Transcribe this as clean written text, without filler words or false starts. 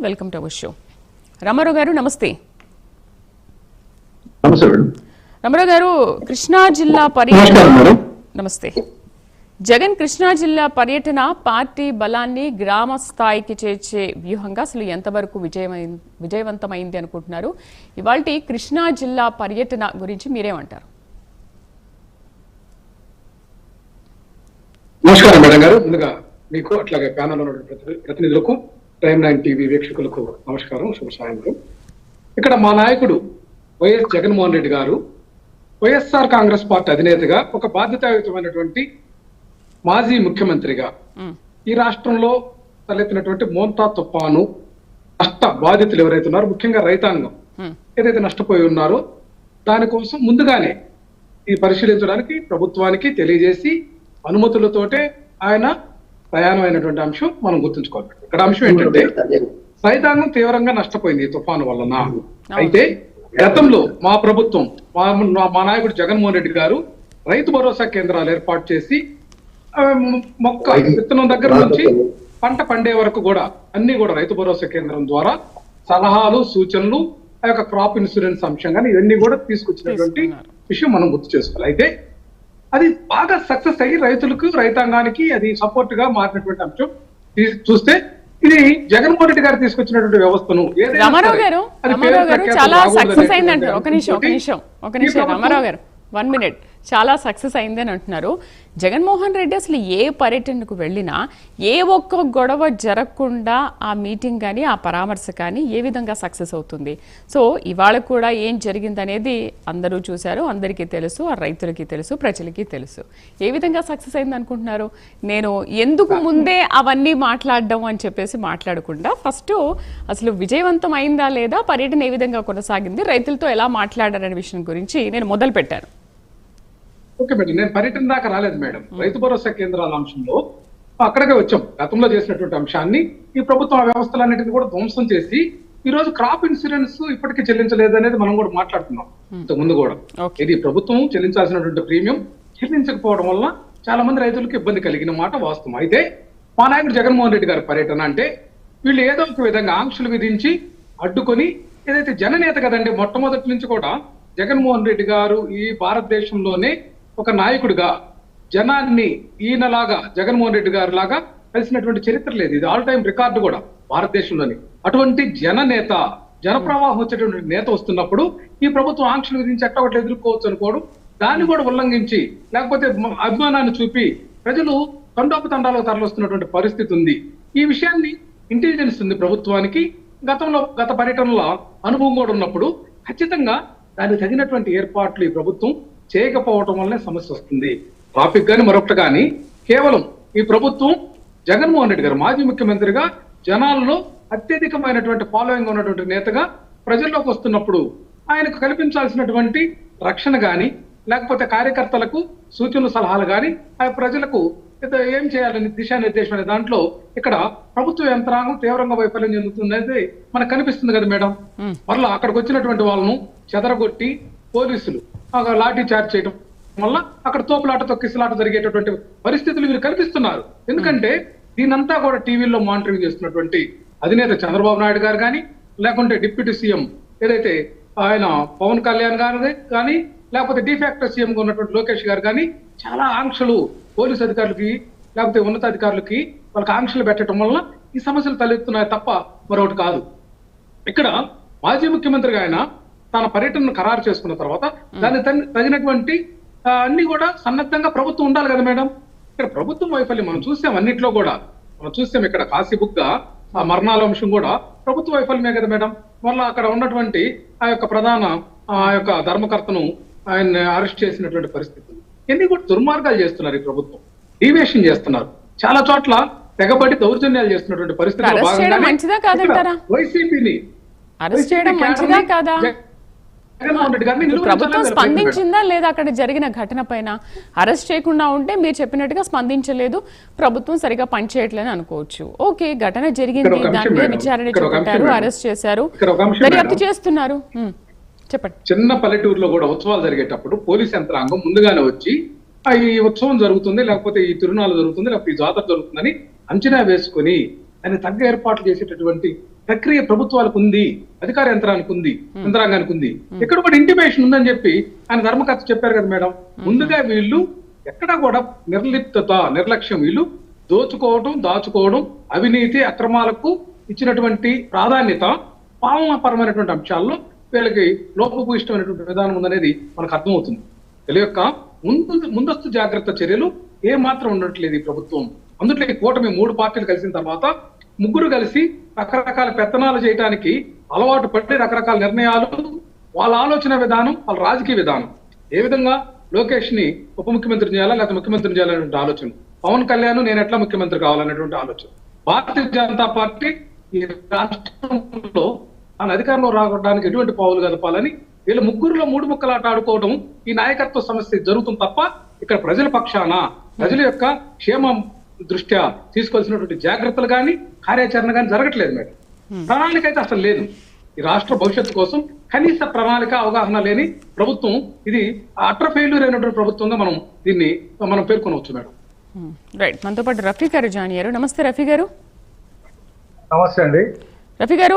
Welcome to our show. Ramarao గారు నమస్తే. రామారావు గారు, కృష్ణా జిల్లా పర్యటన. నమస్తే. జగన్ కృష్ణా జిల్లా పర్యటన పార్టీ బలాన్ని గ్రామ స్థాయికి చేర్చే వ్యూహంగా అసలు ఎంతవరకు విజయవంతమైంది అనుకుంటున్నారు? ఇవాల్టి కృష్ణా జిల్లా పర్యటన గురించి మీరేమంటారు? నమస్కారం మేడం గారు. ముందుగా మీకు అట్లాగే ప్యానల్ ఉన్నటువంటి ప్రతినిధులకు, ప్రైమ్ 9 టీవీ వీక్షకులకు నమస్కారం, శుభ సాయంత్రం. ఇక్కడ మా నాయకుడు వైఎస్ జగన్మోహన్ రెడ్డి గారు వైఎస్ఆర్ కాంగ్రెస్ పార్టీ అధినేతగా, ఒక బాధ్యతాయుతమైనటువంటి మాజీ ముఖ్యమంత్రిగా ఈ రాష్ట్రంలో తలెత్తినటువంటి మోంతా తుఫాను నష్ట బాధితులు ఎవరైతే ఉన్నారో, ముఖ్యంగా రైతాంగం ఏదైతే నష్టపోయి ఉన్నారో దానికోసం ముందుగానే ఈ పరిశీలించడానికి ప్రభుత్వానికి తెలియజేసి అనుమతులతోటే ఆయన ప్రయాణం అయినటువంటి అంశం మనం గుర్తుంచుకోవాలి. ఇక్కడ అంశం ఏంటంటే, రైతాంగం తీవ్రంగా నష్టపోయింది ఈ తుఫాను వలన. అయితే గతంలో మా ప్రభుత్వం, మా నాయకుడు జగన్మోహన్ రెడ్డి గారు రైతు భరోసా కేంద్రాలు ఏర్పాటు చేసి మొక్క విత్తనం దగ్గర నుంచి పంట పండే వరకు కూడా అన్ని కూడా రైతు భరోసా కేంద్రం ద్వారా సలహాలు, సూచనలు, ఆ యొక్క క్రాప్ ఇన్సూరెన్స్ అంశం కానీ ఇవన్నీ కూడా తీసుకొచ్చినటువంటి విషయం మనం గుర్తు చేసుకోవాలి. అయితే అది బాగా సక్సెస్ అయ్యి రైతులకు, రైతాంగానికి అది సపోర్ట్ గా మారినటువంటి అంశం చూస్తే ఇది జగన్మోహన్ రెడ్డి గారు తీసుకొచ్చినటువంటి వ్యవస్థను రామారావు గారు చాలా సక్సెస్ అయిందంటారు. ఒక నిమిషం రామారావు గారు, 1 minute. చాలా సక్సెస్ అయింది అని అంటున్నారు. జగన్మోహన్ రెడ్డి అసలు ఏ పర్యటనకు వెళ్ళినా ఏ ఒక్క గొడవ జరగకుండా ఆ మీటింగ్ కానీ ఆ పరామర్శ కానీ ఏ విధంగా సక్సెస్ అవుతుంది? సో ఇవాళ కూడా ఏం జరిగిందనేది అందరూ చూశారు, అందరికీ తెలుసు, ఆ రైతులకి తెలుసు, ప్రజలకి తెలుసు. ఏ విధంగా సక్సెస్ అయింది అనుకుంటున్నారు? నేను ఎందుకు ముందే అవన్నీ మాట్లాడడం అని చెప్పేసి మాట్లాడకుండా ఫస్ట్ అసలు విజయవంతం అయిందా లేదా, పర్యటన ఏ విధంగా కొనసాగింది, రైతులతో ఎలా మాట్లాడారనే విషయం గురించి నేను మొదలు పెట్టాను. ఓకే మేడం, నేను పర్యటన దాకా రాలేదు మేడం. రైతు భరోసా కేంద్రాల అంశంలో అక్కడికే వచ్చాం. గతంలో చేసినటువంటి అంశాన్ని ఈ ప్రభుత్వం ఆ వ్యవస్థలన్నింటినీ కూడా ధ్వంసం చేసి ఈ రోజు క్రాప్ ఇన్సూరెన్స్ ఇప్పటికీ చెల్లించలేదు అనేది మనం కూడా మాట్లాడుతున్నాం ఇంతకుముందు కూడా. ఇది ప్రభుత్వం చెల్లించాల్సినటువంటి ప్రీమియం చెల్లించకపోవడం వల్ల చాలా మంది రైతులకు ఇబ్బంది కలిగిన మాట వాస్తవం. అయితే మా నాయకుడు జగన్మోహన్ రెడ్డి గారి పర్యటన అంటే వీళ్ళు ఏదో ఒక విధంగా ఆంక్షలు విధించి అడ్డుకొని, ఏదైతే జననేత కదండి, మొట్టమొదటి నుంచి కూడా జగన్మోహన్ రెడ్డి గారు ఈ భారతదేశంలోనే ఒక నాయకుడిగా జనాన్ని ఈయనలాగా, జగన్మోహన్ రెడ్డి గారు లాగా కలిసినటువంటి చరిత్ర లేదు. ఇది ఆల్ టైం రికార్డు కూడా భారతదేశంలోని. అటువంటి జననేత, జనప్రవాహం వచ్చేటువంటి నేత వస్తున్నప్పుడు ఈ ప్రభుత్వం ఆంక్షలు విధించి ఎట్టగొట్లు ఎదుర్కోవచ్చు అనుకోవడం, దాన్ని కూడా ఉల్లంఘించి లేకపోతే అభిమానాన్ని చూపి ప్రజలు తండోపతండాలకు తరలిస్తున్నటువంటి పరిస్థితి ఉంది. ఈ విషయాన్ని ఇంటెలిజెన్స్ ఉంది ప్రభుత్వానికి. గత పర్యటనలో అనుభవం కూడా ఉన్నప్పుడు ఖచ్చితంగా దానికి తగినటువంటి ఏర్పాట్లు ఈ ప్రభుత్వం చేయకపోవటం వల్లనే సమస్య వస్తుంది. ట్రాఫిక్ కానీ మరొకటి కానీ కేవలం ఈ ప్రభుత్వం జగన్మోహన్ రెడ్డి గారు మాజీ ముఖ్యమంత్రిగా జనాల్లో అత్యధికమైనటువంటి ఫాలోయింగ్ ఉన్నటువంటి నేతగా ప్రజల్లోకి వస్తున్నప్పుడు ఆయనకు కల్పించాల్సినటువంటి రక్షణ కానీ, లేకపోతే కార్యకర్తలకు సూచనలు, సలహాలు కానీ, ఆ ప్రజలకు ఏం చేయాలని దిశానిర్దేశం అనే దాంట్లో ఇక్కడ ప్రభుత్వ యంత్రాంగం తీవ్రంగా వైఫల్యం చెందుతుంది మనకు కనిపిస్తుంది కదా మేడం. మరలా అక్కడికి వచ్చినటువంటి వాళ్ళను చెదరగొట్టి పోలీసులు లాఠీ చార్జ్ చేయడం వల్ల అక్కడ తోపులాట, తొక్కిసలాట జరిగేటటువంటి పరిస్థితులు మీరు కనిపిస్తున్నారు. ఎందుకంటే దీనంతా కూడా టీవీల్లో మానిటరింగ్ చేస్తున్నటువంటి అధినేత చంద్రబాబు నాయుడు గారు కానీ, లేకుంటే డిప్యూటీ సీఎం ఏదైతే ఆయన పవన్ కళ్యాణ్ గారు కానీ, లేకపోతే డిఫాక్టో సీఎం గా ఉన్నటువంటి లోకేష్ గారు కానీ చాలా ఆంక్షలు పోలీసు అధికారులకి, లేకపోతే ఉన్నతాధికారులకి వాళ్ళకి ఆంక్షలు పెట్టడం వల్ల ఈ సమస్యలు తలెత్తున్నాయి తప్ప మరొకటి కాదు. ఇక్కడ మాజీ ముఖ్యమంత్రిగా ఆయన తన పర్యటనను ఖరారు చేసుకున్న తర్వాత దానికి తగినటువంటి అన్ని కూడా సన్నద్ధంగా ప్రభుత్వం ఉండాలి కదా మేడం. ఇక్కడ ప్రభుత్వం వైఫల్యం మనం చూసాం, అన్నిట్లో కూడా మనం చూసాం. ఇక్కడ కాశీబుక్ ఆ మరణాల అంశం కూడా ప్రభుత్వ వైఫల్యమే కదా మేడం. వల్ల అక్కడ ఉన్నటువంటి ఆ యొక్క ప్రధాన ఆ యొక్క ధర్మకర్తను ఆయన అరెస్ట్ చేసినటువంటి పరిస్థితి. ఎన్ని కూడా దుర్మార్గాలు చేస్తున్నారు ఈ ప్రభుత్వం, డీవియేషన్ చేస్తున్నారు. చాలా చోట్ల తెగబడి దౌర్జన్యాలు చేస్తున్నటువంటి పరిస్థితుల్లో భాగంగా వైసీపీని అరెస్ట్ చేయడం మంచిదా కాదా? ప్రభుత్వం స్పందించిందా లేదా అక్కడ జరిగిన ఘటన పైన? అరెస్ట్ చేయకుండా ఉంటే మీరు చెప్పినట్టుగా స్పందించలేదు, ప్రభుత్వం సరిగా పనిచేయట్లేదని అనుకోవచ్చు. ఓకే, ఘటన జరిగింది, దాని మీద విచారణ చేపట్టారు, అరెస్ట్ చేశారు, దర్యాప్తు చేస్తున్నారు. చెప్పండి. చిన్న పల్లెటూరులో కూడా ఉత్సవాలు జరిగేటప్పుడు పోలీస్ యంత్రాంగం ముందుగానే వచ్చి ఈ ఉత్సవం జరుగుతుంది, లేకపోతే ఈ తిరునాళ్ళు జరుగుతుంది, లేకపోతే ఈ జాతర జరుగుతుందని అంచనా వేసుకుని దాన్ని తగ్గ ఏర్పాట్లు చేసేటటువంటి ప్రక్రియ ప్రభుత్వాలకు ఉంది, అధికార యంత్రాంగానికి ఉంది. ఇక్కడ కూడా ఇంటిమేషన్ ఉందని చెప్పి ఆయన ధర్మకర్త చెప్పారు కదా మేడం. ముందుగా వీళ్ళు ఎక్కడ కూడా నిర్లిప్తత, నిర్లక్ష్యం, వీళ్ళు దోచుకోవడం, దాచుకోవడం, అవినీతి, అక్రమాలకు ఇచ్చినటువంటి ప్రాధాన్యత, పాలనాపరమైనటువంటి అంశాల్లో వీళ్ళకి లోపభూయిష్టమైనటువంటి విధానం ఉందనేది మనకు అర్థమవుతుంది. వీళ్ళ యొక్క ముందస్తు జాగ్రత్త చర్యలు ఏ మాత్రం ఉండట్లేదు ఈ ప్రభుత్వం. అందులో ఈ కూటమి 3 పార్టీలు కలిసిన తర్వాత ముగ్గురు కలిసి రకరకాల పెత్తనాలు చేయడానికి అలవాటు పడి రకరకాల నిర్ణయాలు, వాళ్ళ ఆలోచన విధానం, వాళ్ళ రాజకీయ విధానం, ఏ విధంగా లోకేష్ ని ఉప ముఖ్యమంత్రి చేయాలా లేకపోతే ముఖ్యమంత్రి చేయాలనేటువంటి ఆలోచన, పవన్ కళ్యాణ్ నేను ఎట్లా ముఖ్యమంత్రి కావాలనేటువంటి ఆలోచన, భారతీయ జనతా పార్టీ ఈ రాష్ట్రంలో ఆయన అధికారంలో రావడానికి ఎటువంటి పావులు కలపాలని వీళ్ళ ముగ్గురులో 3 ముక్కలాట ఆడుకోవడం ఈ నాయకత్వ సమస్య జరుగుతుంది తప్ప ఇక్కడ ప్రజల పక్షాన, ప్రజల యొక్క క్షేమం దృష్ట్యా తీసుకోవాల్సినటువంటి జాగ్రత్తలు కానీ కార్యాచరణ కానీ జరగట్లేదు మేడం. ప్రణాళిక అయితే అసలు లేదు. ఈ రాష్ట్ర భవిష్యత్తు కోసం కనీస ప్రణాళిక, అవగాహన లేని ప్రభుత్వం, ఇది అటర్ ఫెయిల్యూర్ అయినటువంటి ప్రభుత్వంగా మనం పేర్కొనవచ్చు మేడం. రైట్, మనతో పాటు రఫీ గారు జాయిన్ అయ్యారు. నమస్తే రఫీ గారు. నమస్తే అండి. రఫీ గారు,